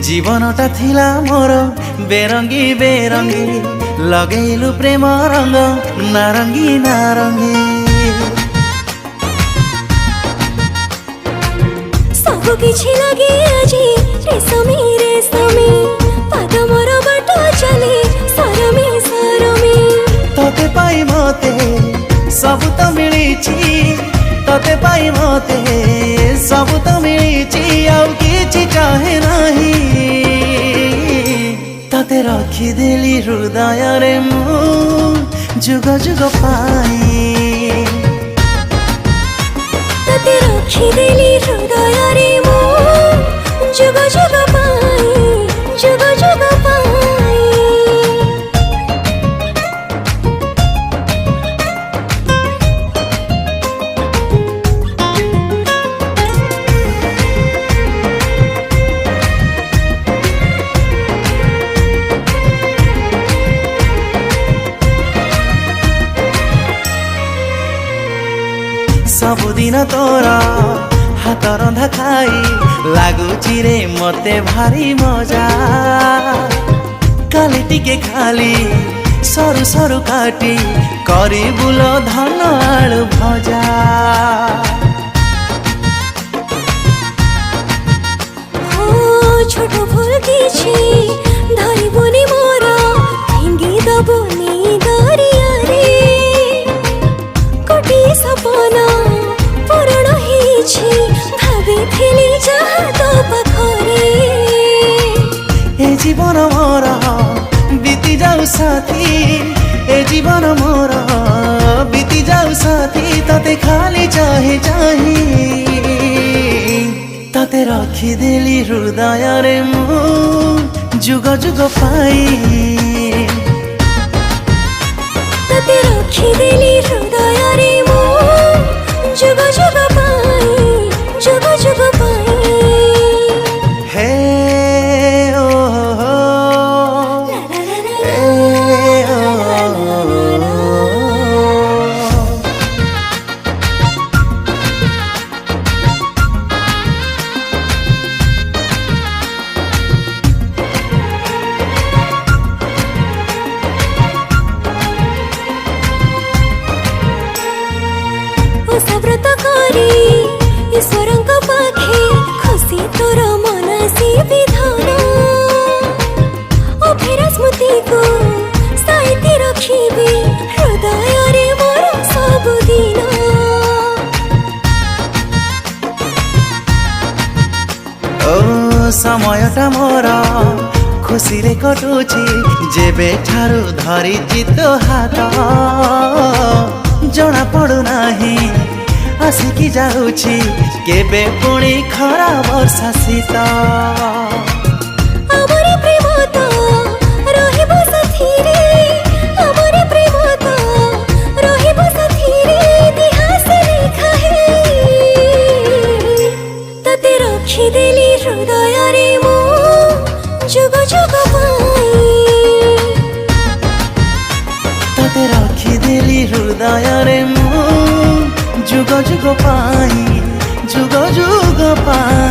जीवनटा थिला मोर बेरंगी बेरंगी लगेलु प्रेम रंग नारंगी नारंगी सब किछि लगे आजी रेशमी रेशमी पाद मोर बाट चले सरमी सरमी तोते पाई मते सब तो मिलिछि तोते पाई मते सब तो मिलिछि आउ किछि चाहे नाही तते रखी देली हृदय रे मु जुग जुग पाई तते रखी देली हृदय रे मु जुग जुग पाई जुग जुग पाई सबुदिन तोरा हाथ रंधा खाई लागुची रे मते भारी मजा काली टिके खाली सरु सरु काटी करी बुल धन आलु भजा हो छोट भूल किछि धरी बुनी मोर फिंगी दबुनी दरिया रे कोटी सपना पूर्ण हिछि भाबी थिली जहा तो पखरे ए जीवन मोर बीती जाऊ साथी ए जीवन मोर बीती जाऊ साथी तते खाली चाहे चाही तते रखी देली हृदय रे मु जुग जुग पाई तते रखी देली हृदय रे मु जुग जुग पाई जुग जुग पाई हे ओ हो हे ओ व्रत करी ईश्वरंक पाखे खुशी तोर मनसी विधान अफेरा स्मृति को साइती रखिबी हृदय रे मोर सबुदिन ओ समयटा मोर खुशी रे कटुची जेबे ठारू धरिची तो हाथ जଣା पड़ू नाही आसिकी जाऊची केबे पुणी खरा वर्षा शीत हमरे प्रेम तो रहिबो साथी रे हमरे प्रेम तो रहिबो साथी रे इतिहास लिखा है तते रखी देली हृदय रे मु जुग जुग पाई तते रखी देली हृदय रे मु जुग जुग पाई जुग जुग पाई।